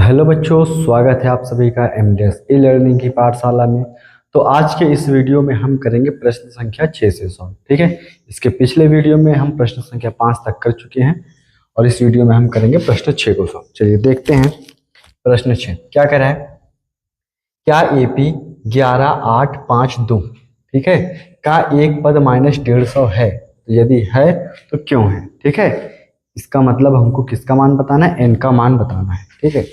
Hello बच्चों, स्वागत है आप सभी का एमडीएस ई लर्निंग की पाठशाला में। तो आज के इस वीडियो में हम करेंगे प्रश्न संख्या 6 से सॉल्व। ठीक है, इसके पिछले वीडियो में हम प्रश्न संख्या 5 तक कर चुके हैं और इस वीडियो में हम करेंगे प्रश्न 6 को सॉल्व। चलिए देखते हैं प्रश्न 6 क्या कह रहा है। क्या एपी 11, 8, 5, 2 ठीक है का एक पद -150 है, तो यदि है तो क्यों है। ठीक है, इसका मतलब हमको किसका मान बताना है, एन का मान बताना है। ठीक है,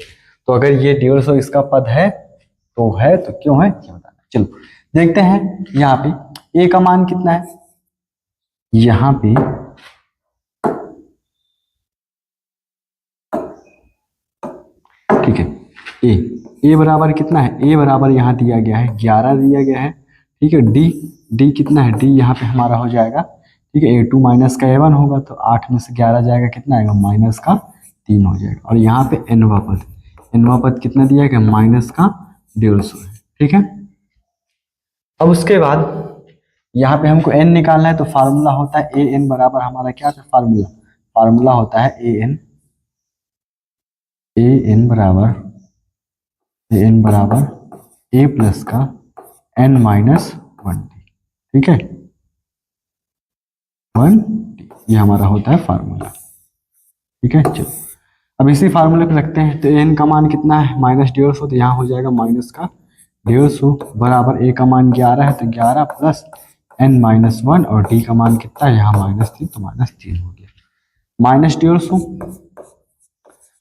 तो अगर ये 150 इसका पद है तो क्यों है क्या बताना है। चलो देखते हैं। यहाँ पे ए का मान कितना है, यहाँ पे ठीक है ए बराबर कितना है, ए बराबर यहाँ दिया गया है 11 दिया गया है। ठीक है, डी कितना है, डी यहाँ पे हमारा हो जाएगा। ठीक है, A2 माइनस का A1 होगा तो 8 में से 11 जाएगा, कितना आएगा माइनस का 3 हो जाएगा। और यहाँ पे एनवा पद कितना दिया गया, माइनस का 150 है। ठीक है, अब उसके बाद यहाँ पे हमको एन निकालना है तो फार्मूला होता है ए एन बराबर हमारा क्या था, फार्मूला होता है ए एन बराबर ए प्लस का n माइनस 1। ठीक है, 1 ये हमारा होता है फार्मूला। ठीक है, चलो अब इसी फार्मूले पे रखते हैं। तो n का मान कितना है, -150, तो यहाँ हो जाएगा माइनस का 150 बराबर ए का मान 11 है तो 11 प्लस n माइनस 1 और डी का मान कितना है, यहाँ -3 तो -3 हो गया -150।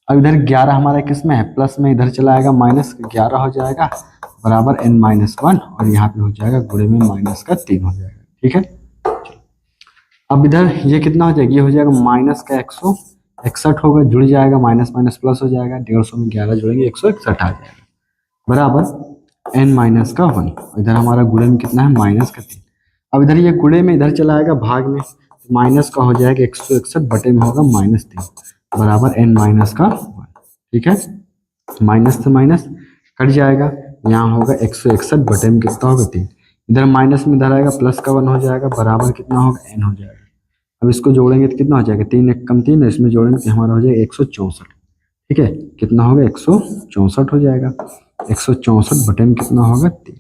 अब इधर 11 हमारा किस में है, प्लस में, इधर चला आएगा -11 हो जाएगा बराबर n माइनस 1 और यहाँ पे हो जाएगा गुणे में -3 हो जाएगा। ठीक है, अब इधर ये कितना हो जाएगा, ये हो जाएगा -161 होगा, जुड़ जाएगा, माइनस माइनस प्लस हो जाएगा, 150 में 11 जुड़ेंगे 161 आ जाएगा बराबर n माइनस का 1। इधर हमारा गुणे में कितना है, -3। अब इधर ये गुणे में इधर चला आएगा भाग में, माइनस का हो जाएगा 161 बटे में होगा -3 बराबर n माइनस का 1। ठीक है, माइनस से माइनस कट जाएगा, यहाँ होगा 161 बटे में कितना होगा 3। इधर माइनस में इधर आएगा प्लस का 1 हो जाएगा बराबर कितना होगा n हो जाएगा। अब इसको जोड़ेंगे तो कितना हो जाएगा, 3 1 कम 3 इसमें जोड़ेंगे तो हमारा हो जाएगा 164। ठीक है, कितना होगा 164 हो जाएगा, 164 बटे में कितना होगा 3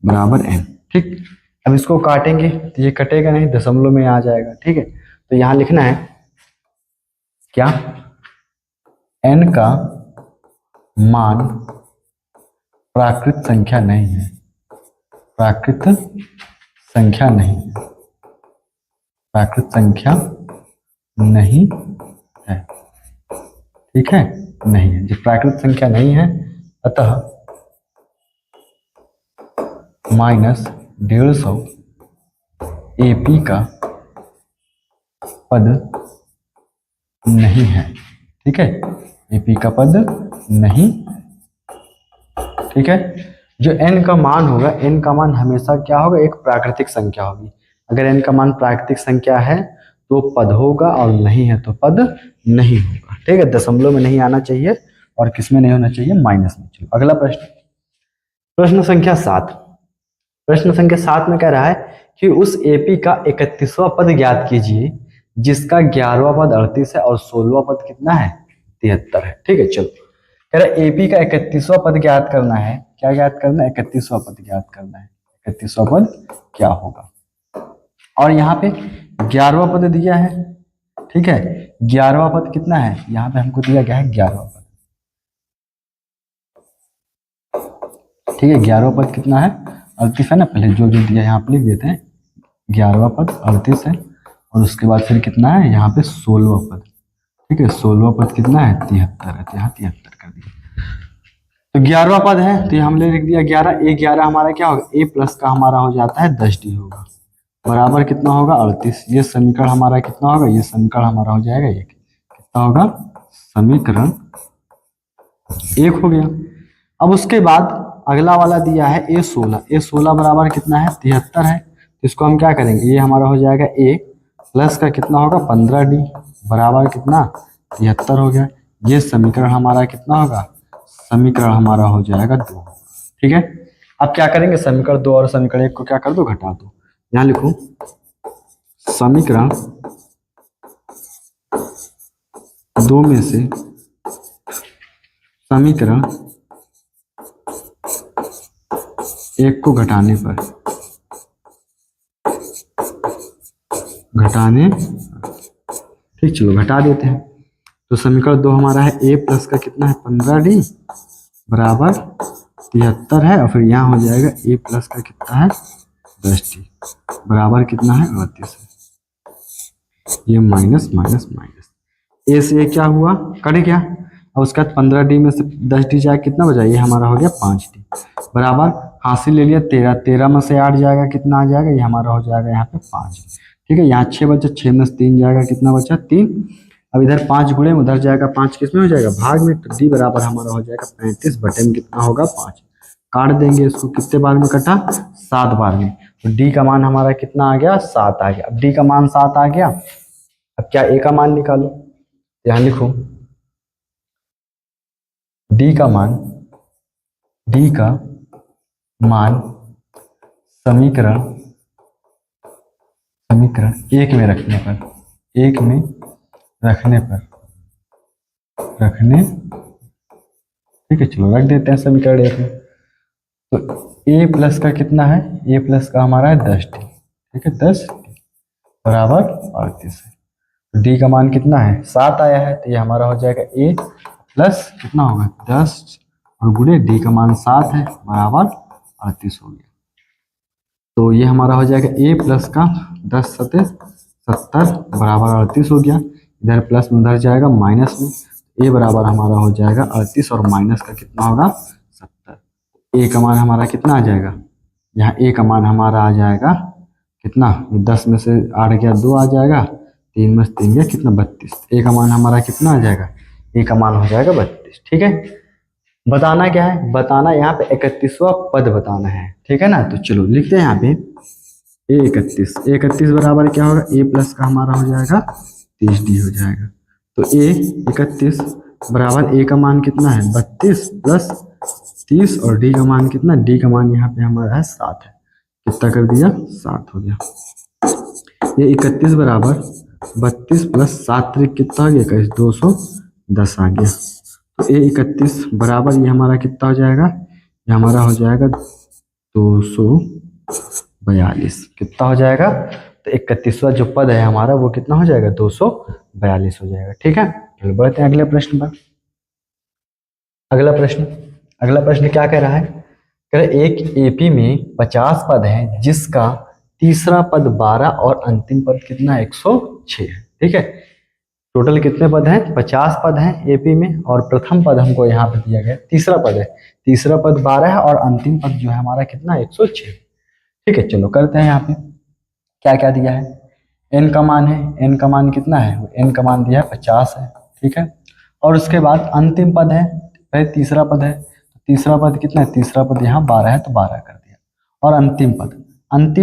बराबर n। ठीक, अब इसको काटेंगे तो ये कटेगा नहीं, दशमलव में आ जाएगा। ठीक है, तो यहाँ लिखना है क्या, n का मान प्राकृत संख्या नहीं है, प्राकृत संख्या नहीं है। ठीक है, नहीं है, जब प्राकृत संख्या नहीं है अतः -150 एपी का पद नहीं है। ठीक है, एपी का पद नहीं। ठीक है, जो n का मान होगा, n का मान हमेशा क्या होगा, एक प्राकृतिक संख्या होगी। अगर n का मान प्राकृतिक संख्या है तो पद होगा और नहीं है तो पद नहीं होगा। ठीक है, दशमलव में नहीं आना चाहिए और किस में नहीं होना चाहिए, माइनस में। चलो अगला प्रश्न संख्या 7। प्रश्न संख्या 7 में कह रहा है कि उस एपी का 31वां पद ज्ञात कीजिए जिसका 11वां पद 38 है और 16वां पद कितना है, 73 है। ठीक है, चलो कह रहा है एपी का 31वां पद ज्ञात करना है। क्या ज्ञात करना है, 31वां पद ज्ञात करना है। 31वां पद क्या होगा, और यहाँ पे 11वां पद दिया है। ठीक है, 11वां पद कितना है, यहाँ पे हमको दिया गया है 11वां पद। ठीक है, 11वां पद कितना है, 38 है ना, पहले जो दिया यहाँ पे लिख देते हैं। 11वां पद 38 है और उसके बाद फिर कितना है, यहाँ पे 16वां पद। ठीक है, 16वां पद कितना है, 73 है, तो यहाँ 73 कर दिया। तो 11वां पद है तो हमने लिख दिया 11। ए 11 हमारा क्या होगा, ए प्लस का हमारा हो जाता है 10d होगा बराबर कितना होगा 38। ये समीकरण हमारा कितना होगा, ये समीकरण हमारा हो जाएगा 1। कितना होगा, समीकरण 1 हो गया। अब उसके बाद अगला वाला दिया है A16 बराबर कितना है, 73 है। तो इसको हम क्या करेंगे, ये हमारा हो जाएगा ए प्लस का कितना होगा 15d बराबर कितना 73 हो गया। ये समीकरण हमारा कितना होगा, समीकरण हमारा हो जाएगा 2। ठीक है, अब क्या करेंगे, समीकरण 2 और समीकरण 1 को क्या कर दो, घटा दो। यहाँ लिखूं समीकरण 2 में से समीकरण एक को घटाने पर ठीक, चलो घटा देते हैं। तो समीकरण 2 हमारा है a प्लस का कितना है 15d बराबर 73 है, और फिर यहाँ हो जाएगा a प्लस का कितना है 10d बराबर कितना है 38 है। ये माइनस माइनस माइनस, a से ये क्या हुआ कट गया, और उसके बाद 15d में से 10d जाए कितना बचा, ये हमारा हो गया 5d बराबर हासिल ले लिया 13, 13 में से 8 जाएगा कितना आ जाएगा, ये हमारा हो जाएगा यहाँ पे 5। ठीक है, यहाँ 6 बचा, 6 में से 3 जाएगा कितना बचा 3। अब इधर 5 गुणे में उधर जाएगा 5 किस में हो जाएगा भाग में, तो d बराबर हमारा हो जाएगा 35 बटे में कितना होगा 5। काट देंगे इसको, कितने बार में कटा 7 बार में, तो d का मान हमारा कितना आ गया 7 आ गया। अब d का मान 7 आ गया, अब क्या a का मान निकालो, यहाँ लिखो d का मान समीकरण एक में रखने ठीक है, चलो रख देते हैं समीकरण एक में। तो a प्लस का कितना है, a प्लस का हमारा है 10d, ठीक है 10 बराबर 38 है। तो d का मान कितना है 7 आया है, तो ये हमारा हो जाएगा a प्लस कितना होगा 10 और गुणे d का मान 7 है बराबर 38 हो गया। तो ये हमारा हो जाएगा a प्लस का 10 सते 70 बराबर 38 हो गया। इधर प्लस में उधर जाएगा माइनस में, a बराबर हमारा हो जाएगा 38 और माइनस का कितना होगा 70। a का मान हमारा कितना आ जाएगा, यहाँ a का मान हमारा आ जाएगा कितना, 10 में से 8 गया 2 आ जाएगा, 3 में से 3 गया कितना 32। a का मान हमारा कितना आ जाएगा, a का मान हो जाएगा 32। ठीक है, बताना क्या है, बताना यहाँ पे 31वां पद बताना है, ठीक है ना। तो चलो लिखते हैं यहाँ पे a31 बराबर क्या होगा, a प्लस का हमारा हो जाएगा 30d हो जाएगा। तो a31 बराबर a का मान कितना है 32 प्लस 30 और d का मान कितना, d का मान यहाँ पे हमारा है 7 है, कितना कर दिया 7 हो गया। ये 31 बराबर 32 प्लस 7 कितना आ गया 210 आ गया। तो a31 बराबर ये हमारा कितना हो जाएगा, ये हमारा हो जाएगा 242, कितना हो जाएगा, तो 31वां जो पद है हमारा वो कितना हो जाएगा 242 हो जाएगा। ठीक है, चलो बढ़ते हैं अगले प्रश्न पर। अगला प्रश्न क्या कह रहा है, कह रहा है एक एपी में 50 पद है जिसका तीसरा पद 12 और अंतिम पद कितना 106 है। ठीक है, टोटल कितने पद हैं 50 पद हैं एपी में, और प्रथम पद हमको यहाँ पे दिया गया तीसरा पद है, तीसरा पद 12 है और अंतिम पद जो है हमारा कितना 106। ठीक है, चलो करते हैं यहाँ पे क्या क्या दिया है, n का मान है, n का मान कितना है, n का मान दिया है 50 है। ठीक है, और उसके बाद अंतिम पद है, पहले तीसरा पद है, तो तीसरा पद कितना है, तीसरा पद यहाँ 12 है तो 12 कर दिया, और अंतिम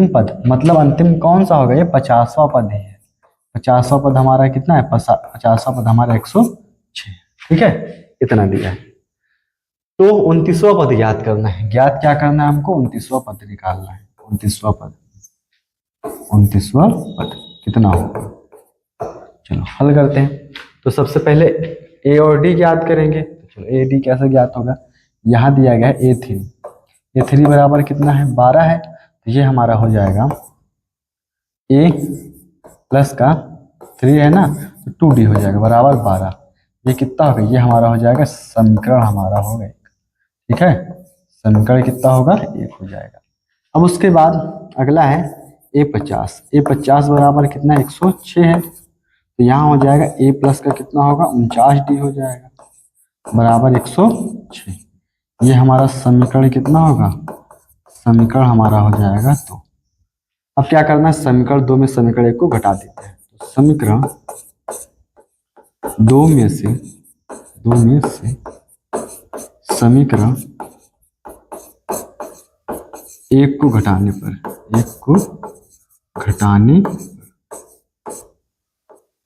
पद मतलब अंतिम कौन सा होगा, ये 50वां पद है, 50वां पद हमारा कितना है 50वां पद हमारा 106। ठीक है, इतना दिया है। तो 29वां पद ज्ञात करना है, क्या करना है हमको, 29वां पद निकालना है। 29वां पद कितना होगा, चलो हल करते हैं। तो सबसे पहले a और d ज्ञात करेंगे, तो चलो a d कैसे ज्ञात होगा, यहाँ दिया गया है a3 बराबर कितना है 12 है, तो ये हमारा हो जाएगा a प्लस का 3 है ना, तो 2d हो जाएगा बराबर 12। ये कितना होगा, ये हमारा हो जाएगा समीकरण हमारा होगा 1। ठीक है, समीकरण कितना होगा 1 हो जाएगा। अब उसके बाद अगला है a50 बराबर कितना 106 है, तो यहाँ हो जाएगा a प्लस का कितना होगा 49d हो जाएगा बराबर 106। ये हमारा समीकरण कितना होगा, समीकरण हमारा हो जाएगा 2। अब क्या करना है, समीकरण 2 में समीकरण 1 को घटा देते हैं, तो समीकरण 2 में से समीकरण 1 को घटाने पर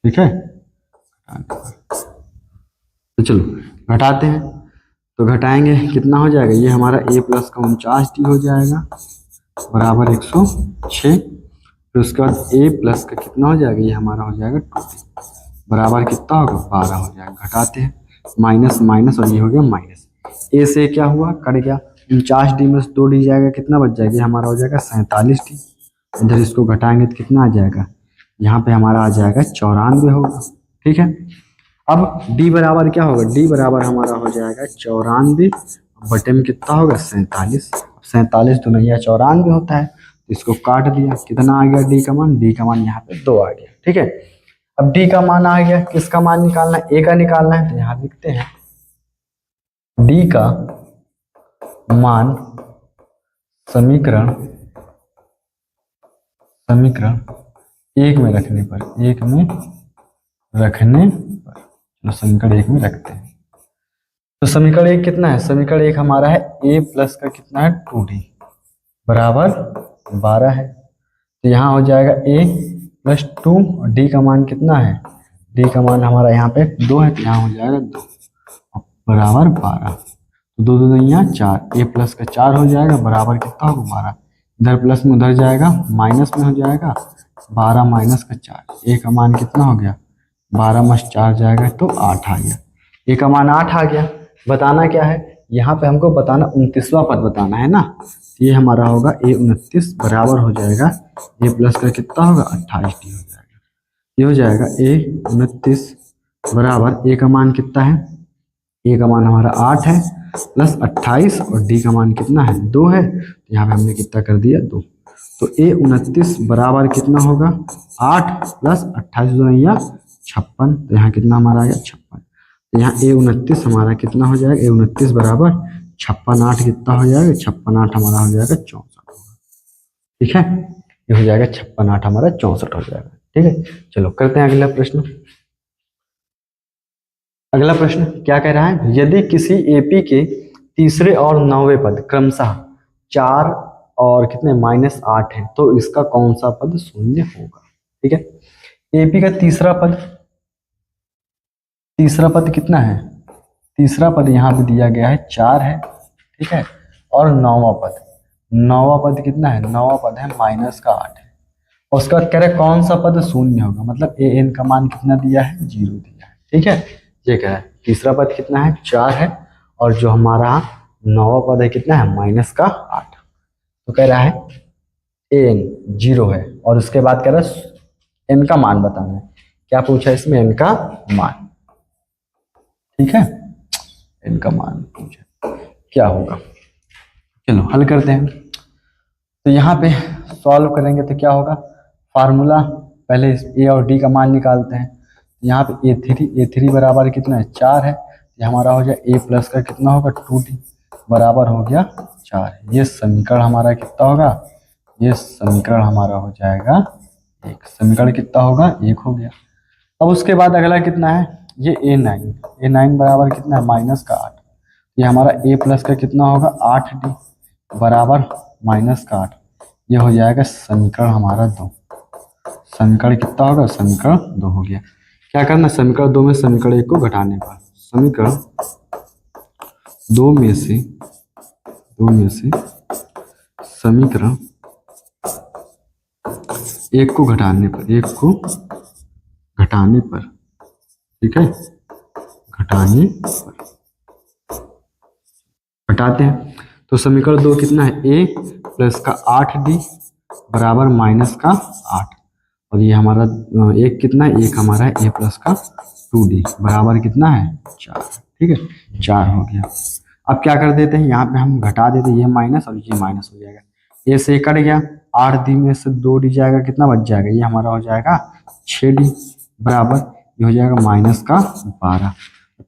ठीक है, तो चलो घटाते हैं। तो घटाएंगे कितना हो जाएगा, ये हमारा a प्लस का 49d हो जाएगा बराबर 106। फिर उसके बाद a प्लस का कितना हो जाएगा, ये हमारा हो जाएगा 2d बराबर कितना होगा 12 हो जाएगा। घटाते हैं, माइनस माइनस और ये हो गया माइनस। ए से क्या हुआ, कट गया। 49D में से 2D जाएगा, कितना बच जाएगा, हमारा हो जाएगा 47D। इधर इसको घटाएंगे तो कितना आ जाएगा, यहाँ पे हमारा आ जाएगा 94 होगा। ठीक है, अब D बराबर क्या होगा, D बराबर हमारा हो जाएगा 94 बटे में कितना होगा 47। 47 तो नहीं है 94 होता है, तो इसको काट दिया, कितना आ गया D का मान, D का मान यहाँ पे 2 आ गया। ठीक है, अब D का मान आ गया, किसका मान निकालना है, A का निकालना है। तो यहाँ लिखते हैं D का मान समीकरण एक में रखने पर, चलो समीकरण एक में रखते हैं। तो समीकरण एक कितना है, समीकरण एक हमारा है a प्लस का कितना है 2d बराबर 12 है। तो यहाँ हो जाएगा a प्लस 2 और d का मान कितना है, d का मान हमारा यहाँ पे 2 है, तो यहाँ हो जाएगा 2 बराबर 12। तो 2 2 यहाँ 4, a प्लस का 4 हो जाएगा बराबर कितना होगा 12। इधर प्लस में उधर जाएगा, माइनस में हो जाएगा 12 माइनस का 4, a का मान कितना हो गया 12 में 4 जाएगा तो 8 आ गया। a का मान 8 आ गया। बताना क्या है, यहाँ पे हमको बताना 29वां पद बताना है ना। ये हमारा होगा a29 बराबर हो जाएगा a प्लस का कितना होगा 28d हो जाएगा। ये हो जाएगा a29 बराबर a का मान कितना है, a का मान हमारा 8 है प्लस 28 और d का मान कितना है 2 है। तो यहाँ पे हमने कितना कर दिया 2। तो a29 बराबर कितना होगा 8 प्लस 28 जो नहीं 56। तो यहाँ कितना हमारा आ गया 56। तो यहाँ a29 हमारा कितना हो जाएगा, a29 बराबर 56 8 कितना हो जाएगा 56 8 हमारा हो जाएगा 64 होगा। ठीक है, ये हो जाएगा 56 8 हमारा 64 हो जाएगा। ठीक है, चलो करते हैं अगला प्रश्न। अगला प्रश्न क्या कह रहा है, यदि किसी एपी के तीसरे और 9वें पद क्रमशः 4 और कितने -8 है तो इसका कौन सा पद शून्य होगा। ठीक है, एपी का तीसरा पद कितना है, तीसरा पद यहाँ पे दिया गया है 4 है। ठीक है, और 9वां पद कितना है, 9वां पद है -8 है। और उसका कह रहे कौन सा पद शून्य होगा, मतलब ए एन का मान कितना दिया है 0 दिया है। ठीक है, ये कह रहा है तीसरा पद कितना है 4 है और जो हमारा 9वां पद है कितना है -8। तो कह रहा है एन 0 है और उसके बाद कह रहा है एन का मान बताना है। क्या पूछा इसमें, एन का मान। ठीक है, एन का मान पूछा, क्या होगा, चलो हल करते हैं। तो यहाँ पे सॉल्व करेंगे तो क्या होगा, फार्मूला पहले ए और डी का मान निकालते हैं। यहाँ पे a3 बराबर कितना है 4 है, ये हमारा हो जाए a प्लस का कितना होगा 2d बराबर हो गया 4। ये समीकरण हमारा कितना होगा, ये समीकरण हमारा हो जाएगा 1। समीकरण कितना होगा 1 हो गया। अब उसके बाद अगला कितना है, ये a9 बराबर कितना है -8। ये हमारा a प्लस का कितना होगा 8d बराबर -8। ये हो जाएगा समीकरण हमारा 2। समीकरण कितना होगा, समीकरण 2 हो गया। क्या करना, समीकरण 2 में समीकरण 1 को घटाने पर, समीकरण 2 में से समीकरण 1 को घटाने पर, ठीक है, घटाते हैं। तो समीकरण 2 कितना है, a प्लस का 8d बराबर -8 और ये हमारा एक कितना है, एक हमारा है a प्लस का 2d बराबर कितना है 4। ठीक है, 4 हो गया। अब क्या कर देते हैं, यहाँ पे हम घटा देते हैं, ये माइनस और ये माइनस हो जाएगा, a से कट गया, 8d में से 2d जाएगा, कितना बच जाएगा, ये हमारा हो जाएगा 6d बराबर ये हो जाएगा -12।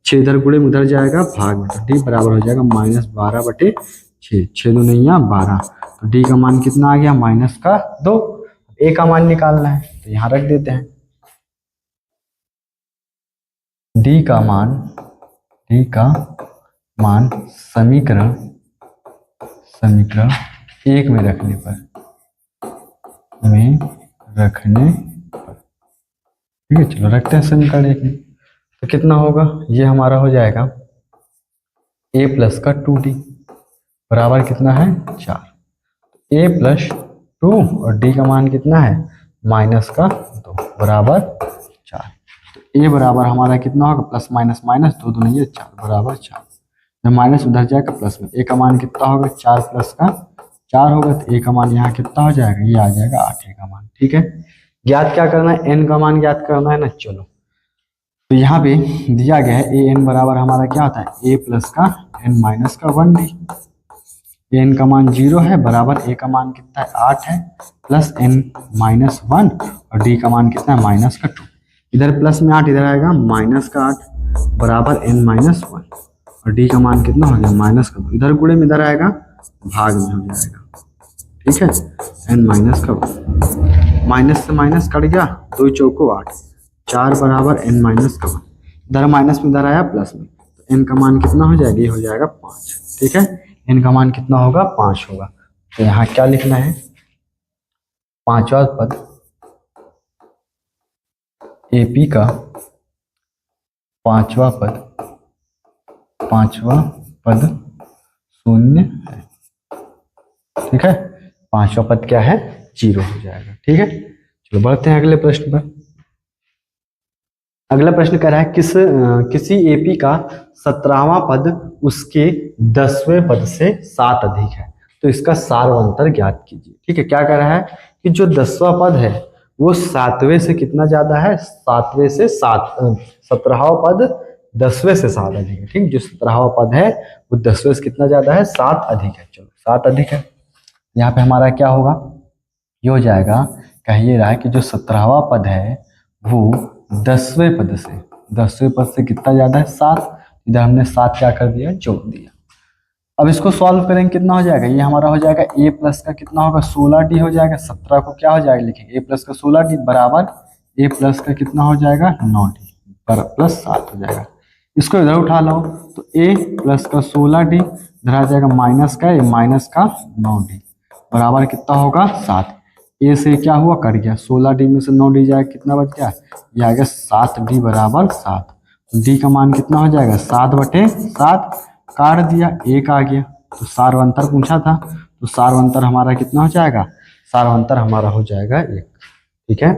6 इधर गुणे में उधर जाएगा भाग में, तो d बराबर हो जाएगा -12 बटे 6, 6 2 नहीं 12। तो d का मान कितना आ गया -2। a का मान निकालना है तो यहाँ रख देते हैं, d का मान समीकरण 1 में रखने पर, ठीक है, चलो रखते हैं समीकरण 1 में। तो कितना होगा, ये हमारा हो जाएगा a प्लस का 2d बराबर कितना है 4। a प्लस 2 और d का मान कितना है -2 बराबर 4। तो ए बराबर हमारा कितना होगा, प्लस माइनस माइनस, दो दूनी ये 4 बराबर 4। जब माइनस उधर जाएगा प्लस में, ए का मान कितना होगा, 4 प्लस का 4 होगा, तो ए का मान यहाँ कितना हो जाएगा, ये आ जाएगा 8 ए का मान। ठीक है, ज्ञात क्या करना है, एन का मान ज्ञात करना है ना। चलो तो यहाँ पे दिया गया है ए एन बराबर हमारा क्या होता है, ए प्लस का एन माइनस का 1 डी। एन का मान 0 है, बराबर ए का मान कितना है 8 है, प्लस एन माइनस 1, और डी का मान कितना है माइनस का 2। इधर प्लस में 8, इधर आएगा माइनस का 8, बराबर एन माइनस 1, और डी का मान कितना हो गया माइनस का 2। इधर गुणे में इधर आएगा भाग में हो जाएगा। ठीक है, एन माइनस का 1, माइनस से माइनस कट गया, 2 चौको 8, 4 बराबर एन माइनस का 1। इधर माइनस में इधर आया प्लस में, तो एन का मान कितना हो जाएगा, ये हो जाएगा 5। ठीक है, एन का मान कितना होगा, 5 होगा। तो यहाँ क्या लिखना है, पांचवा पद एपी का पांचवा पद शून्य है। ठीक है, पांचवा पद क्या है, 0 हो जाएगा। ठीक है, चलो बढ़ते हैं अगले प्रश्न पर। अगला प्रश्न कह रहा है किसी एपी का 17वां पद उसके 10वें पद से 7 अधिक है, तो इसका सारवंतर ज्ञात कीजिए। ठीक है, क्या कह रहा है कि जो 10वां पद है वो 7वें से कितना ज्यादा है, 7वें से 17वां पद 10वें से 7 अधिक है। ठीक, जो 17वां पद है वो 10वें से कितना ज्यादा है, 7 अधिक है। चलो 7 अधिक है, यहाँ पे हमारा क्या होगा, ये हो जाएगा, कह ये रहा है कि जो 17वां पद है वो 10वें पद से कितना ज्यादा है, 7। इधर हमने 7 क्या कर दिया, जोड़ दिया। अब इसको सॉल्व करेंगे, कितना हो जाएगा, ये हमारा हो जाएगा ए प्लस का कितना होगा, 16d हो जाएगा। 17 को क्या हो जाएगा, लिखेंगे ए प्लस का 16d बराबर ए प्लस का कितना हो जाएगा, 9d प्लस 7 हो जाएगा। इसको इधर उठा लो, तो ए प्लस का 16d इधर आ जाएगा माइनस का ए माइनस का 9d बराबर कितना होगा, 7। ए से क्या हुआ, कट गया, 16d में से 9d जाएगा, कितना बच गया, ये आ गया 7d बराबर 7। डी का मान कितना हो जाएगा, 7/7, काट दिया, 1 आ गया। तो सारवंतर पूछा था, तो सारवंतर हमारा कितना हो जाएगा, सारवंतर हमारा हो जाएगा 1। ठीक है।